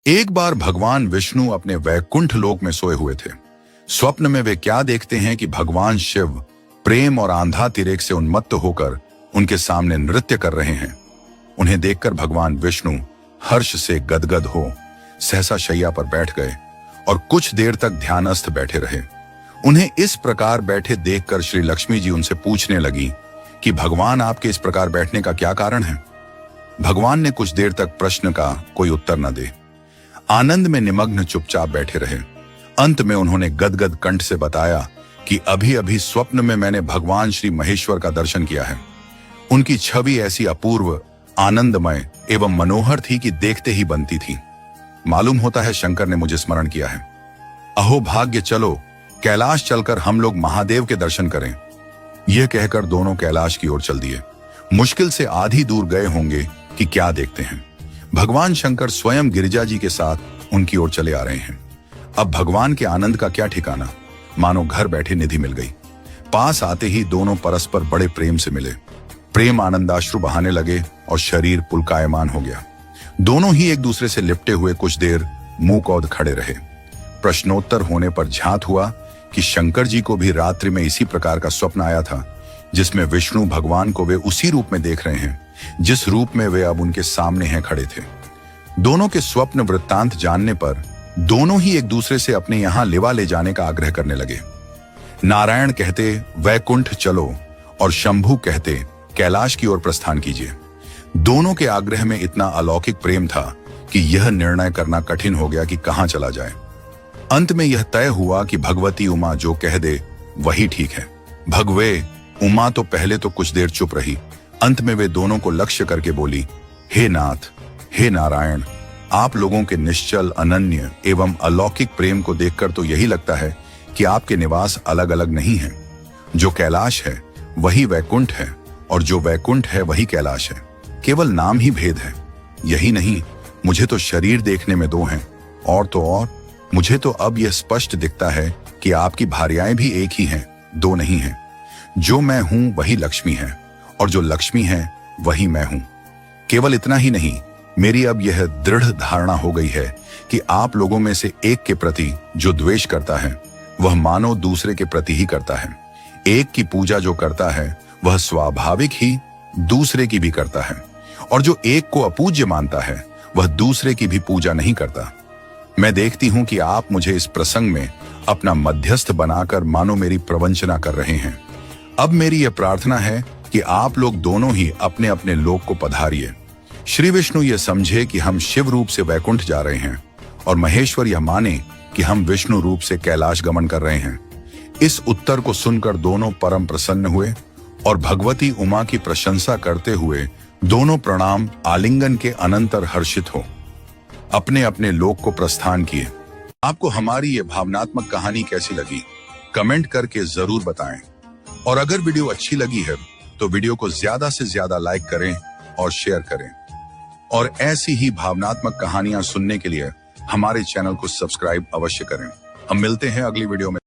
एक बार भगवान विष्णु अपने वैकुंठ लोक में सोए हुए थे। स्वप्न में वे क्या देखते हैं कि भगवान शिव प्रेम और आंधातिरेक से उन्मत्त होकर उनके सामने नृत्य कर रहे हैं। उन्हें देखकर भगवान विष्णु हर्ष से गदगद हो सहसा शैया पर बैठ गए और कुछ देर तक ध्यानस्थ बैठे रहे। उन्हें इस प्रकार बैठे देखकर श्री लक्ष्मी जी उनसे पूछने लगी कि भगवान आपके इस प्रकार बैठने का क्या कारण है। भगवान ने कुछ देर तक प्रश्न का कोई उत्तर न दे आनंद में निमग्न चुपचाप बैठे रहे। अंत में उन्होंने गदगद कंठ से बताया कि अभी अभी स्वप्न में मैंने भगवान श्री महेश्वर का दर्शन किया है। उनकी छवि ऐसी अपूर्व, आनंदमय एवं मनोहर थी कि देखते ही बनती थी। मालूम होता है शंकर ने मुझे स्मरण किया है। अहो भाग्य, चलो कैलाश चलकर हम लोग महादेव के दर्शन करें। यह कहकर दोनों कैलाश की ओर चल दिए। मुश्किल से आधी दूर गए होंगे कि क्या देखते हैं, भगवान शंकर स्वयं गिरिजा जी के साथ उनकी ओर चले आ रहे हैं। अब भगवान के आनंद का क्या ठिकाना, मानो घर बैठे निधि मिल गई। पास आते ही दोनों परस्पर बड़े प्रेम से मिले। प्रेम आनंदाश्रु बहाने लगे और शरीर पुलकायमान हो गया। दोनों ही एक दूसरे से लिपटे हुए कुछ देर मुंह कौद खड़े रहे। प्रश्नोत्तर होने पर झांत हुआ कि शंकर जी को भी रात्रि में इसी प्रकार का स्वप्न आया था, जिसमें विष्णु भगवान को वे उसी रूप में देख रहे हैं जिस रूप में वे अब उनके सामने हैं खड़े थे। दोनों के स्वप्न वृत्तांत जानने पर दोनों ही एक दूसरे से अपने यहां लिवा ले जाने का आग्रह करने लगे। नारायण कहते वैकुंठ चलो और शंभु कहते कैलाश की ओर प्रस्थान कीजिए। दोनों के आग्रह में इतना अलौकिक प्रेम था कि यह निर्णय करना कठिन हो गया कि कहां चला जाए। अंत में यह तय हुआ कि भगवती उमा जो कह दे वही ठीक है। भगवे उमा तो पहले तो कुछ देर चुप रही। अंत में वे दोनों को लक्ष्य करके बोली, हे नाथ, हे नारायण, आप लोगों के निश्चल, अनन्य एवं अलौकिक प्रेम को देखकर तो यही लगता है कि आपके निवास अलग अलग नहीं है। जो कैलाश है वही वैकुंठ है और जो वैकुंठ है वही कैलाश है। केवल नाम ही भेद है। यही नहीं, मुझे तो शरीर देखने में दो हैं और तो और मुझे तो अब यह स्पष्ट दिखता है कि आपकी भार्याएं भी एक ही हैं, दो नहीं हैं। जो मैं हूं वही लक्ष्मी है और जो लक्ष्मी है वही मैं हूं। केवल इतना ही नहीं, मेरी अब यह दृढ़ धारणा हो गई है कि आप लोगों में से एक के प्रति जो द्वेष करता है वह मानो दूसरे के प्रति ही करता है। एक की पूजा जो करता है वह स्वाभाविक ही दूसरे की भी करता है और जो एक को अपूज्य मानता है वह दूसरे की भी पूजा नहीं करता। मैं देखती हूं कि आप मुझे इस प्रसंग में अपना मध्यस्थ बनाकर मानो मेरी प्रवंचना कर रहे हैं। अब मेरी यह प्रार्थना है कि आप लोग दोनों ही अपने अपने लोक को पधारिए। श्री विष्णु यह समझे कि हम शिव रूप से वैकुंठ जा रहे हैं और महेश्वर यह माने कि हम विष्णु रूप से कैलाश गमन कर रहे हैं। इस उत्तर को सुनकर दोनों परम प्रसन्न हुए और भगवती उमा की प्रशंसा करते हुए दोनों प्रणाम आलिंगन के अनंतर हर्षित हो अपने अपने लोक को प्रस्थान किए। आपको हमारी ये भावनात्मक कहानी कैसी लगी, कमेंट करके जरूर बताएं। और अगर वीडियो अच्छी लगी है तो वीडियो को ज्यादा से ज्यादा लाइक करें और शेयर करें। और ऐसी ही भावनात्मक कहानियां सुनने के लिए हमारे चैनल को सब्सक्राइब अवश्य करें। हम मिलते हैं अगली वीडियो में।